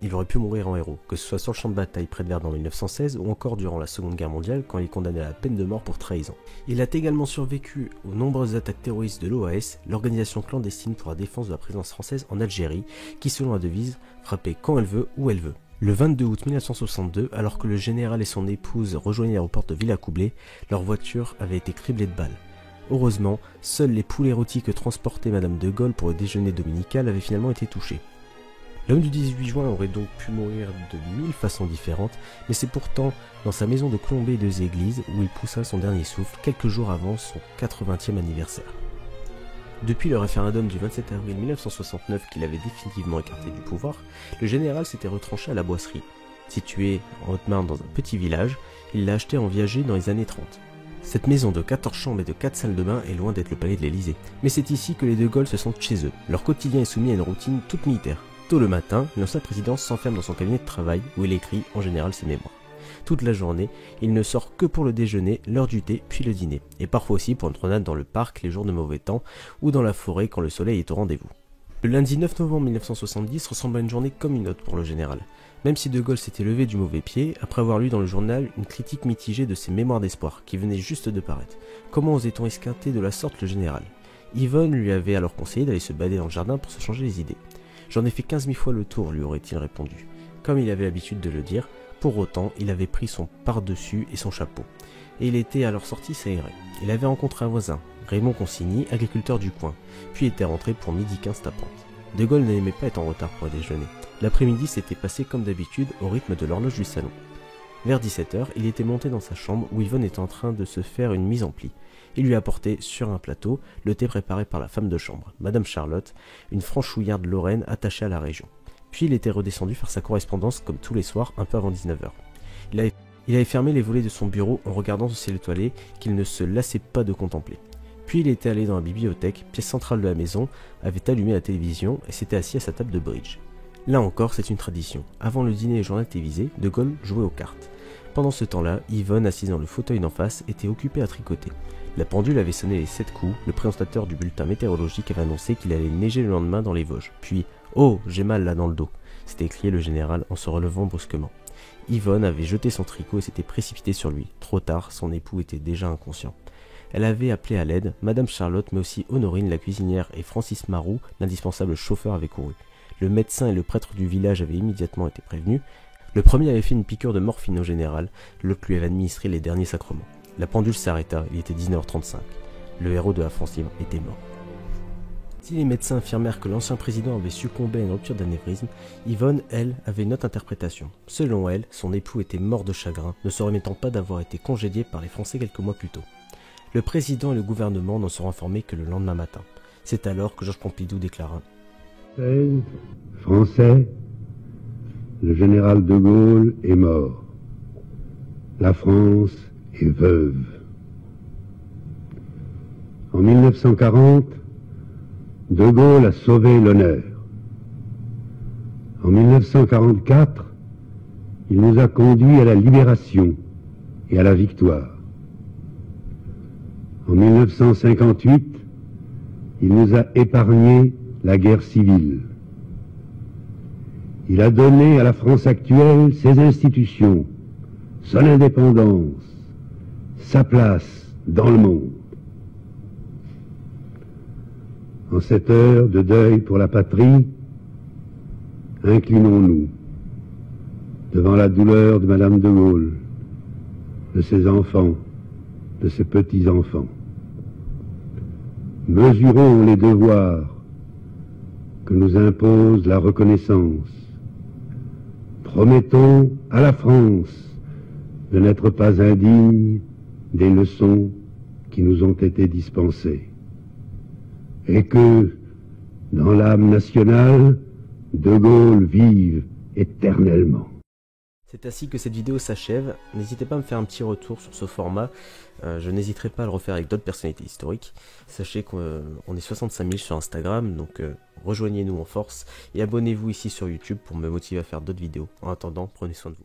Il aurait pu mourir en héros, que ce soit sur le champ de bataille près de Verdun en 1916 ou encore durant la Seconde Guerre mondiale quand il est condamné à la peine de mort pour trahison. Il a également survécu aux nombreuses attaques terroristes de l'OAS, l'organisation clandestine pour la défense de la présence française en Algérie, qui selon la devise, frappait quand elle veut, où elle veut. Le 22 août 1962, alors que le général et son épouse rejoignaient l'aéroport de Villacoublay, leur voiture avait été criblée de balles. Heureusement, seuls les poulets rôtis que transportait Madame de Gaulle pour le déjeuner dominical avaient finalement été touchés. L'homme du 18 juin aurait donc pu mourir de 1000 façons différentes, mais c'est pourtant dans sa maison de Colombey et des Églises où il poussa son dernier souffle quelques jours avant son 80e anniversaire. Depuis le référendum du 27 avril 1969 qu'il avait définitivement écarté du pouvoir, le général s'était retranché à la Boisserie. Situé en Haute-Marne dans un petit village, il l'a acheté en viager dans les années 30. Cette maison de 14 chambres et de 4 salles de bain est loin d'être le palais de l'Élysée, mais c'est ici que les de Gaulle se sentent chez eux. Leur quotidien est soumis à une routine toute militaire. Tôt le matin, l'ancien président s'enferme dans son cabinet de travail où il écrit en général ses mémoires. Toute la journée, il ne sort que pour le déjeuner, l'heure du thé, puis le dîner, et parfois aussi pour une promenade dans le parc les jours de mauvais temps ou dans la forêt quand le soleil est au rendez-vous. Le lundi 9 novembre 1970 ressemble à une journée comme une autre pour le général. Même si De Gaulle s'était levé du mauvais pied, après avoir lu dans le journal une critique mitigée de ses mémoires d'espoir, qui venaient juste de paraître. Comment osait-on esquinter de la sorte le général? Yvonne lui avait alors conseillé d'aller se balader dans le jardin pour se changer les idées. J'en ai fait 15 000 fois le tour, lui aurait-il répondu. Comme il avait l'habitude de le dire, pour autant, il avait pris son pardessus et son chapeau. Et il était à leur sortie s'aérer. Il avait rencontré un voisin, Raymond Consigny, agriculteur du coin, puis était rentré pour 12h15 tapante. De Gaulle n'aimait pas être en retard pour le déjeuner. L'après-midi s'était passé comme d'habitude au rythme de l'horloge du salon. Vers 17h, il était monté dans sa chambre où Yvonne était en train de se faire une mise en pli. Il lui apportait sur un plateau le thé préparé par la femme de chambre, Madame Charlotte, une franchouillarde lorraine attachée à la région. Puis il était redescendu faire sa correspondance comme tous les soirs un peu avant 19h. Il avait fermé les volets de son bureau en regardant ce ciel étoilé qu'il ne se lassait pas de contempler. Puis il était allé dans la bibliothèque, pièce centrale de la maison, avait allumé la télévision et s'était assis à sa table de bridge. Là encore, c'est une tradition. Avant le dîner et le journal télévisé, De Gaulle jouait aux cartes. Pendant ce temps-là, Yvonne, assise dans le fauteuil d'en face, était occupée à tricoter. La pendule avait sonné les 7 coups, le présentateur du bulletin météorologique avait annoncé qu'il allait neiger le lendemain dans les Vosges. Puis « Oh, j'ai mal là dans le dos !» s'était écrié le général en se relevant brusquement. Yvonne avait jeté son tricot et s'était précipitée sur lui. Trop tard, son époux était déjà inconscient. Elle avait appelé à l'aide, Madame Charlotte, mais aussi Honorine, la cuisinière, et Francis Marou, l'indispensable chauffeur, avait couru. Le médecin et le prêtre du village avaient immédiatement été prévenus. Le premier avait fait une piqûre de morphine au général, l'autre lui avait administré les derniers sacrements. La pendule s'arrêta, il était 19h35. Le héros de la France libre était mort. Si les médecins affirmèrent que l'ancien président avait succombé à une rupture d'anévrisme, Yvonne, elle, avait une autre interprétation. Selon elle, son époux était mort de chagrin, ne se remettant pas d'avoir été congédié par les Français quelques mois plus tôt. Le président et le gouvernement n'en seront informés que le lendemain matin. C'est alors que Georges Pompidou déclara « Français, le général de Gaulle est mort. La France est veuve. » En 1940, De Gaulle a sauvé l'honneur. En 1944, il nous a conduits à la libération et à la victoire. En 1958, il nous a épargné la guerre civile. Il a donné à la France actuelle ses institutions, son indépendance, sa place dans le monde. En cette heure de deuil pour la patrie, inclinons-nous devant la douleur de Madame de Gaulle, de ses enfants, de ses petits-enfants. Mesurons les devoirs que nous impose la reconnaissance. Promettons à la France de n'être pas indigne des leçons qui nous ont été dispensées. Et que, dans l'âme nationale, De Gaulle vive éternellement. C'est ainsi que cette vidéo s'achève. N'hésitez pas à me faire un petit retour sur ce format. Je n'hésiterai pas à le refaire avec d'autres personnalités historiques. Sachez qu'on est 65 000 sur Instagram, donc rejoignez-nous en force. Et abonnez-vous ici sur YouTube pour me motiver à faire d'autres vidéos. En attendant, prenez soin de vous.